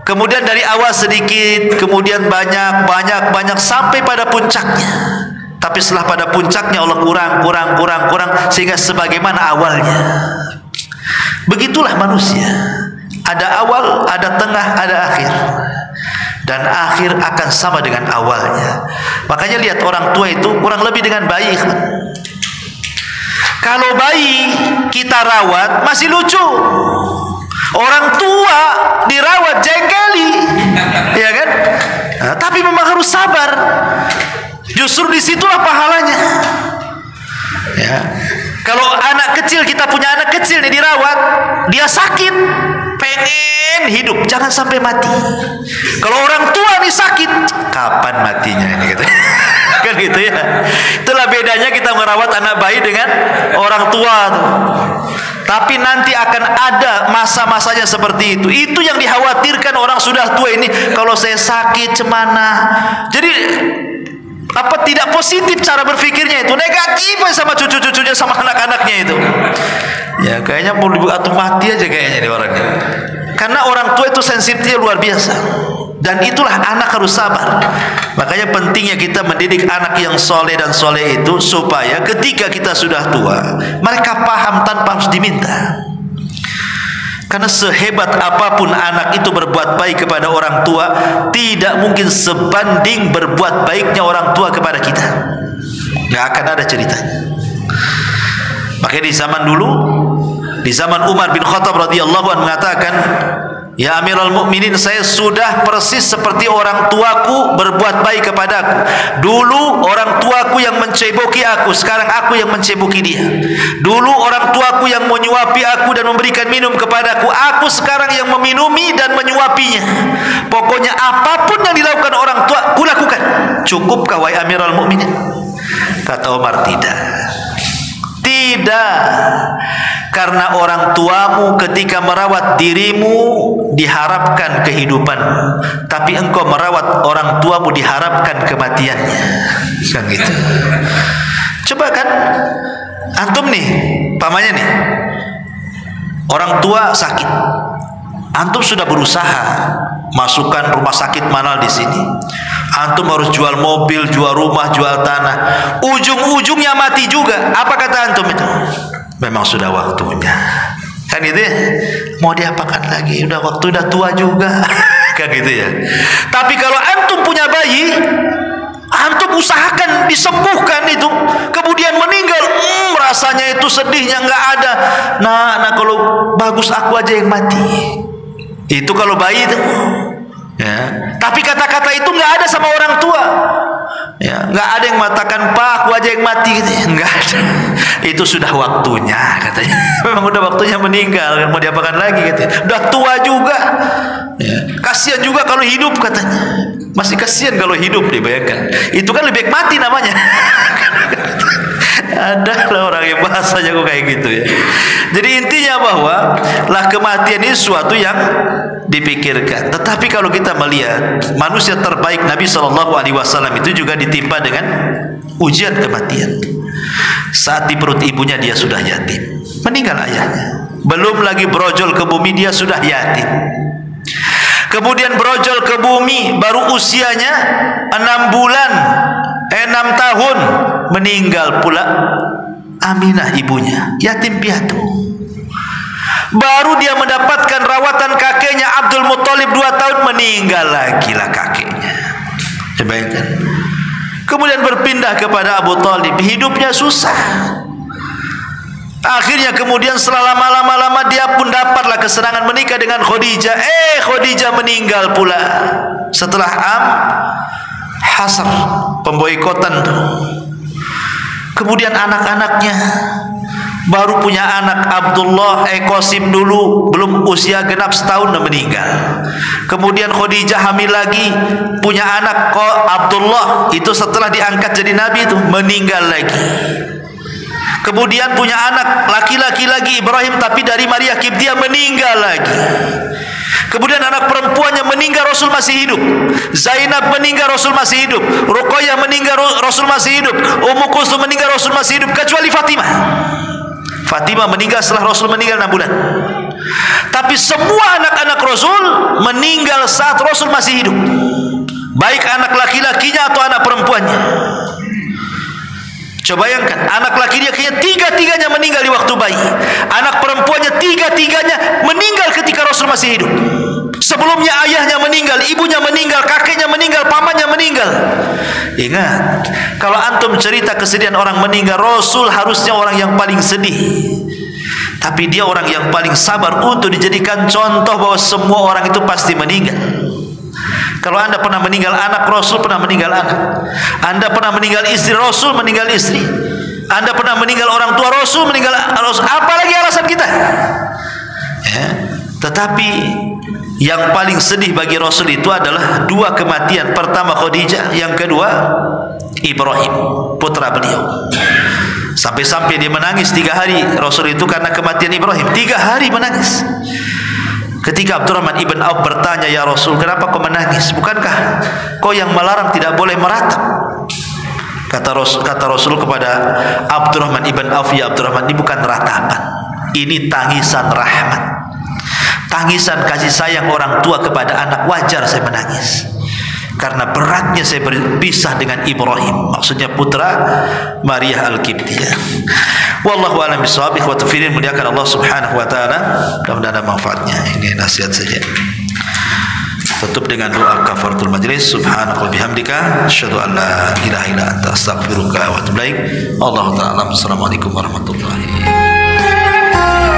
kemudian dari awal sedikit, kemudian banyak sampai pada puncaknya. Tapi setelah pada puncaknya Allah kurang sehingga sebagaimana awalnya. Begitulah manusia. Ada awal, ada tengah, ada akhir. Dan akhir akan sama dengan awalnya. Makanya lihat orang tua itu kurang lebih dengan bayi. Kalau bayi kita rawat masih lucu. Orang tua dirawat jengkeli, ya kan? Nah, tapi memang harus sabar. Justru disitulah pahalanya. Ya. Kalau anak kecil, kita punya anak kecil nih dirawat, dia sakit, pengen hidup, jangan sampai mati. Kalau orang tua nih sakit, kapan matinya ini gitu. Kan gitu ya. Itulah bedanya kita merawat anak bayi dengan orang tua tuh. Tapi nanti akan ada masa-masanya seperti itu. Itu yang dikhawatirkan orang sudah tua ini. Kalau saya sakit cemana. Jadi tidak positif cara berpikirnya itu, negatif sama cucu-cucunya, sama anak-anaknya itu. Ya kayaknya mau atau mati aja kayaknya di orangnya. Karena orang tua itu sensitifnya luar biasa. Dan itulah anak harus sabar. Makanya pentingnya kita mendidik anak yang soleh dan soleh itu supaya ketika kita sudah tua, mereka paham tanpa harus diminta. Karena sehebat apapun anak itu berbuat baik kepada orang tua, tidak mungkin sebanding berbuat baiknya orang tua kepada kita. Nggak akan ada ceritanya. Makanya di zaman dulu, di zaman Umar bin Khattab radhiyallahu anhu mengatakan, Ya Amirul Mukminin, saya sudah persis seperti orang tuaku berbuat baik kepadaku. Dulu orang tuaku yang menceboki aku, sekarang aku yang menceboki dia. Dulu orang tuaku yang menyuapi aku dan memberikan minum kepadaku, aku sekarang yang meminumi dan menyuapinya. Pokoknya apapun yang dilakukan orang tua, kulakukan. Cukupkah wahai Amirul Mukminin? Kata Umar, tidak. Tidak. Karena orang tuamu ketika merawat dirimu diharapkan kehidupanmu, tapi engkau merawat orang tuamu diharapkan kematiannya. Kan gitu. Coba kan antum nih, pamannya nih, orang tua sakit, antum sudah berusaha masukkan rumah sakit mana di sini, antum harus jual mobil, jual rumah, jual tanah, ujung-ujungnya mati juga. Apa kata antum itu? Memang sudah waktunya. Kan gitu ya. Mau diapakan lagi? Udah waktu, udah tua juga. Kan gitu ya. Tapi kalau antum punya bayi, antum usahakan disembuhkan itu, kemudian meninggal, rasanya itu sedihnya nggak ada. Nah kalau bagus aku aja yang mati. Itu kalau bayi itu. Ya. Tapi kata-kata itu nggak ada sama orang tua. Ya, nggak ada yang mengatakan Pak, aku aja yang mati gitu. Nggak ada. Itu sudah waktunya katanya. Memang udah waktunya meninggal, mau diapakan lagi katanya. Udah tua juga. Ya. Kasihan juga kalau hidup katanya. Masih kasihan kalau hidup, dibayangkan. Itu kan lebih baik mati namanya. Ada lah orang yang bahasanya kok kayak gitu ya. Jadi intinya bahwa lah kematian ini sesuatu yang dipikirkan. Tetapi kalau kita melihat manusia terbaik Nabi SAW itu juga ditimpa dengan ujian kematian. Saat di perut ibunya dia sudah yatim, meninggal ayahnya. Belum lagi brojol ke bumi, dia sudah yatim. Kemudian brojol ke bumi, baru usianya 6 bulan, 6 tahun, meninggal pula Aminah ibunya, yatim piatu. Baru dia mendapatkan rawatan kakeknya Abdul Muttalib 2 tahun, meninggal lagi lah kakeknya. Bayangkan. Kemudian berpindah kepada Abu Talib, hidupnya susah. Akhirnya kemudian setelah lama-lama dia pun dapatlah kesenangan menikah dengan Khadijah. Khadijah meninggal pula setelah Hasr, pemboikotan tuh. Kemudian anak-anaknya baru punya anak Abdullah, Qasim dulu belum usia genap setahun dan meninggal. Kemudian Khadijah hamil lagi, punya anak Abdullah, itu setelah diangkat jadi nabi itu meninggal lagi. Kemudian punya anak laki-laki lagi Ibrahim, tapi dari Maria Kiptiah, meninggal lagi. Kemudian anak perempuannya meninggal, Rasul masih hidup. Zainab meninggal, Rasul masih hidup. Ruqayyah meninggal, Rasul masih hidup. Ummu Kulsum meninggal, Rasul masih hidup, kecuali Fatimah. Fatimah meninggal setelah Rasul meninggal 6 bulan. Tapi semua anak-anak Rasul meninggal saat Rasul masih hidup, baik anak laki-lakinya atau anak perempuannya. Coba bayangkan, anak laki-lakinya tiga-tiganya meninggal di waktu bayi, anak perempuannya tiga-tiganya meninggal ketika Rasul masih hidup. Sebelumnya ayahnya meninggal, ibunya meninggal, kakeknya meninggal, pamannya meninggal. Ingat, kalau antum cerita kesedihan orang meninggal, Rasul harusnya orang yang paling sedih. Tapi dia orang yang paling sabar untuk dijadikan contoh bahwa semua orang itu pasti meninggal. Kalau anda pernah meninggal anak, Rasul pernah meninggal anak. Anda pernah meninggal istri, Rasul meninggal istri. Anda pernah meninggal orang tua, Rasul meninggal Rasul. Apalagi alasan kita ya. Tetapi yang paling sedih bagi Rasul itu adalah 2 kematian. Pertama Khadijah, yang kedua Ibrahim, putra beliau. Sampai-sampai dia menangis 3 hari Rasul itu karena kematian Ibrahim. 3 hari menangis. Ketika Abdurrahman ibn Auf bertanya, ya Rasul, kenapa kau menangis? Bukankah kau yang melarang tidak boleh meratap? Kata Rasul kepada Abdurrahman ibn Auf, ya Abdurrahman, ini bukan ratapan, ini tangisan rahmat, tangisan kasih sayang orang tua kepada anak. Wajar saya menangis karena beratnya saya berpisah dengan Ibrahim, maksudnya putra Maria Al-Qibtiyah. Wallahu a'lam bishawab. Ikhwatu fillah, muliakan Allah Subhanahu wa taala, mudah-mudahan ada manfaatnya. Ini nasihat saja. Tutup dengan doa kafaratul majlis. Subhanaka wa bihamdika asyhadu an la ilaha illa anta astaghfiruka wa atubu ilaik. Allahu ta'ala. Assalamualaikum warahmatullahi wabarakatuh.